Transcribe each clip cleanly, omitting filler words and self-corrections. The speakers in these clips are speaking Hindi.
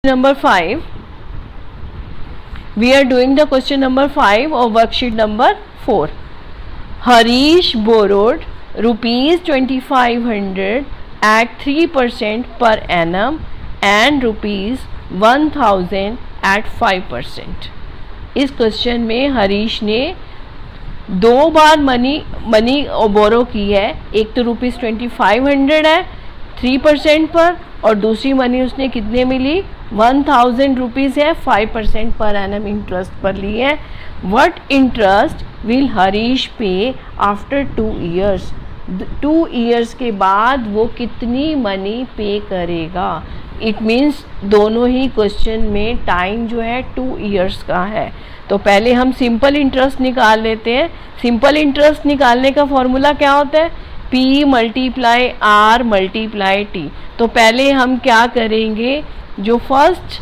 Number 5. We are doing the question number 5 of worksheet number 4. Harish borrowed rupees 2500 at 3% per annum and rupees 1000 at 5%. इस क्वेश्चन में हरीश ने दो बार मनी बोरो की है। एक तो रुपीज़ 2500 है 3% पर, और दूसरी मनी उसने कितने मिली 1000 रुपीज़ है 5% पर एनम इंटरेस्ट पर ली है। व्हाट इंटरेस्ट विल हरीश पे आफ्टर 2 ईयर्स? 2 ईयर्स के बाद वो कितनी मनी पे करेगा? इट मीन्स दोनों ही क्वेश्चन में टाइम जो है 2 ईयर्स का है। तो पहले हम सिंपल इंटरेस्ट निकाल लेते हैं। सिंपल इंटरेस्ट निकालने का फॉर्मूला क्या होता है? P multiply R multiply T। तो पहले हम क्या करेंगे, जो फर्स्ट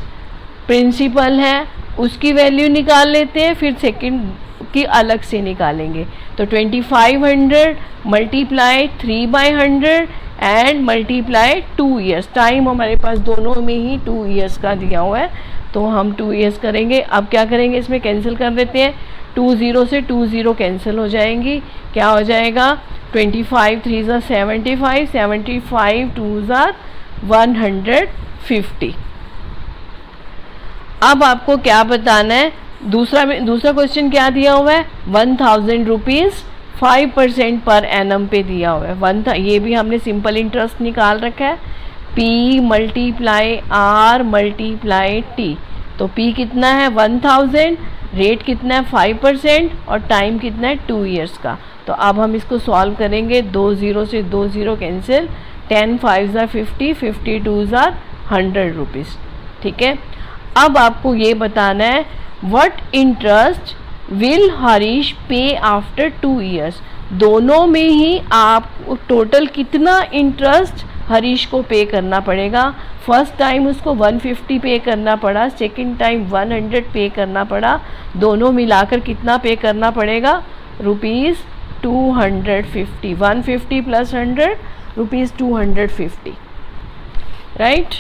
प्रिंसिपल है उसकी वैल्यू निकाल लेते हैं, फिर सेकंड की अलग से निकालेंगे। तो 2500 multiply 3/100 and multiply 2 years. Time हमारे पास दोनों में ही 2 ईयर्स का दिया हुआ है, तो हम 2 ईयर्स करेंगे। अब क्या करेंगे, इसमें कैंसिल कर देते हैं। 2 0 से 2 0 कैंसिल हो जाएंगी। क्या हो जाएगा 25 3 75, 75 2 150। अब आपको क्या बताना है, दूसरा क्वेश्चन क्या दिया हुआ है 1000 रुपीज़ 5% पर एनम पे दिया हुआ है। ये भी हमने सिंपल इंटरेस्ट निकाल रखा है। P multiply R multiply T। तो P कितना है 1000, रेट कितना है 5% और टाइम कितना है 2 ईयर्स का। तो अब हम इसको सॉल्व करेंगे। 2 0 से 2 0 कैंसिल, 10 5 50, 52 100 रुपीज़। ठीक है। अब आपको ये बताना है व्हाट इंटरेस्ट विल हरीश पे आफ्टर 2 ईयर्स। दोनों में ही आप टोटल कितना इंटरेस्ट हरीश को पे करना पड़ेगा। फर्स्ट टाइम उसको 150 पे करना पड़ा, सेकंड टाइम 100 पे करना पड़ा। दोनों मिलाकर कितना पे करना पड़ेगा, rupees 250। 150 plus 100 rupees 250। Right.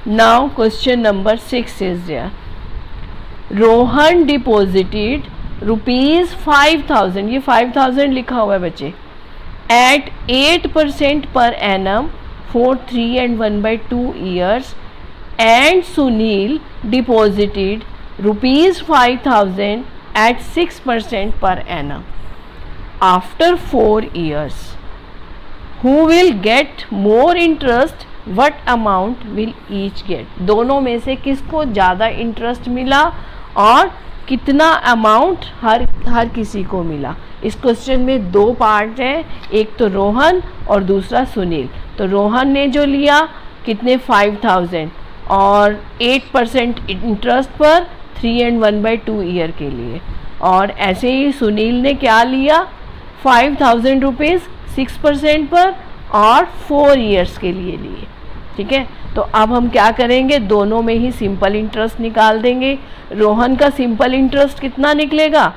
Now question number 6 is there. Rohan deposited rupees 5000, ये 5000 लिखा हुआ है बच्चे, at 8% per annum for 3 and 1/2 years, and Sunil deposited rupees 5000 at 6% per annum. After 4 years, who will get more interest? What amount will each get? दोनों में से किसको ज़्यादा इंटरेस्ट मिला और कितना अमाउंट हर किसी को मिला? इस क्वेश्चन में 2 पार्ट हैं, एक तो रोहन और दूसरा सुनील। तो रोहन ने जो लिया कितने 5000 और 8% इंटरेस्ट पर 3 and 1/2 ईयर के लिए, और ऐसे ही सुनील ने क्या लिया 5000 रुपीज़ 6% पर और 4 ईयर्स के लिए लिए। ठीक है। तो अब हम क्या करेंगे, दोनों में ही सिंपल इंटरेस्ट निकाल देंगे। रोहन का सिंपल इंटरेस्ट कितना निकलेगा,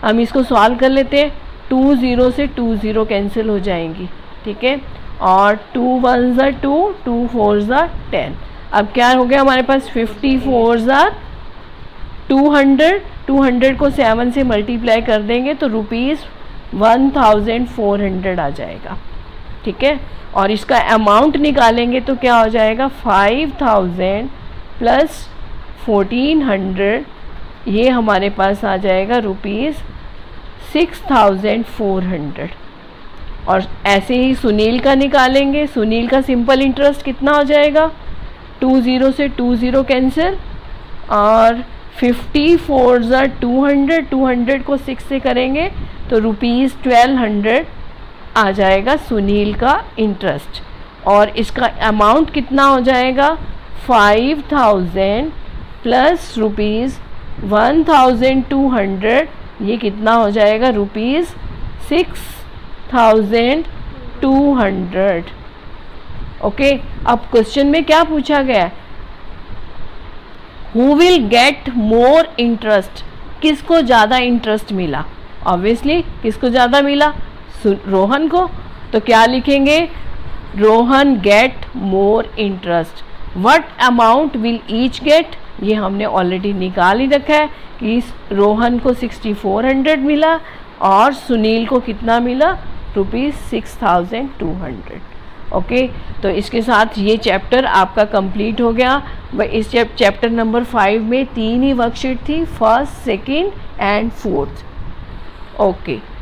हम इसको सॉल्व कर लेते हैं। 2 0 से 2 0 कैंसिल हो जाएंगी। ठीक है। और 2 1 2, 2 4 10। अब क्या हो गया हमारे पास 54 200। 200 को 7 से मल्टीप्लाई कर देंगे तो रुपीज़ 1400 आ जाएगा। ठीक है। और इसका अमाउंट निकालेंगे तो क्या हो जाएगा 5000 प्लस 1400, ये हमारे पास आ जाएगा रुपीज़ 6400। और ऐसे ही सुनील का निकालेंगे। सुनील का सिंपल इंटरेस्ट कितना हो जाएगा, 2 0 से 2 0 कैंसिल, और 54 200, 200 को 6 से करेंगे तो रुपीज़ 1200 आ जाएगा सुनील का इंटरेस्ट। और इसका अमाउंट कितना हो जाएगा 5000 प्लस रुपीज़ 1200, ये कितना हो जाएगा रुपीज़ 6200। ओके। अब क्वेश्चन में क्या पूछा गया, who will get more interest, किसको ज़्यादा इंटरेस्ट मिला। ऑब्वियसली किसको ज़्यादा मिला, रोहन को। तो क्या लिखेंगे, Rohan get more interest. What amount will each get, ये हमने ऑलरेडी निकाल ही रखा है कि रोहन को 6400 मिला और सुनील को कितना मिला, ₹6200। ओके, तो इसके साथ ये चैप्टर आपका कंप्लीट हो गया। इस चैप्टर नंबर 5 में 3 ही वर्कशीट थी, first, second and fourth. Okay.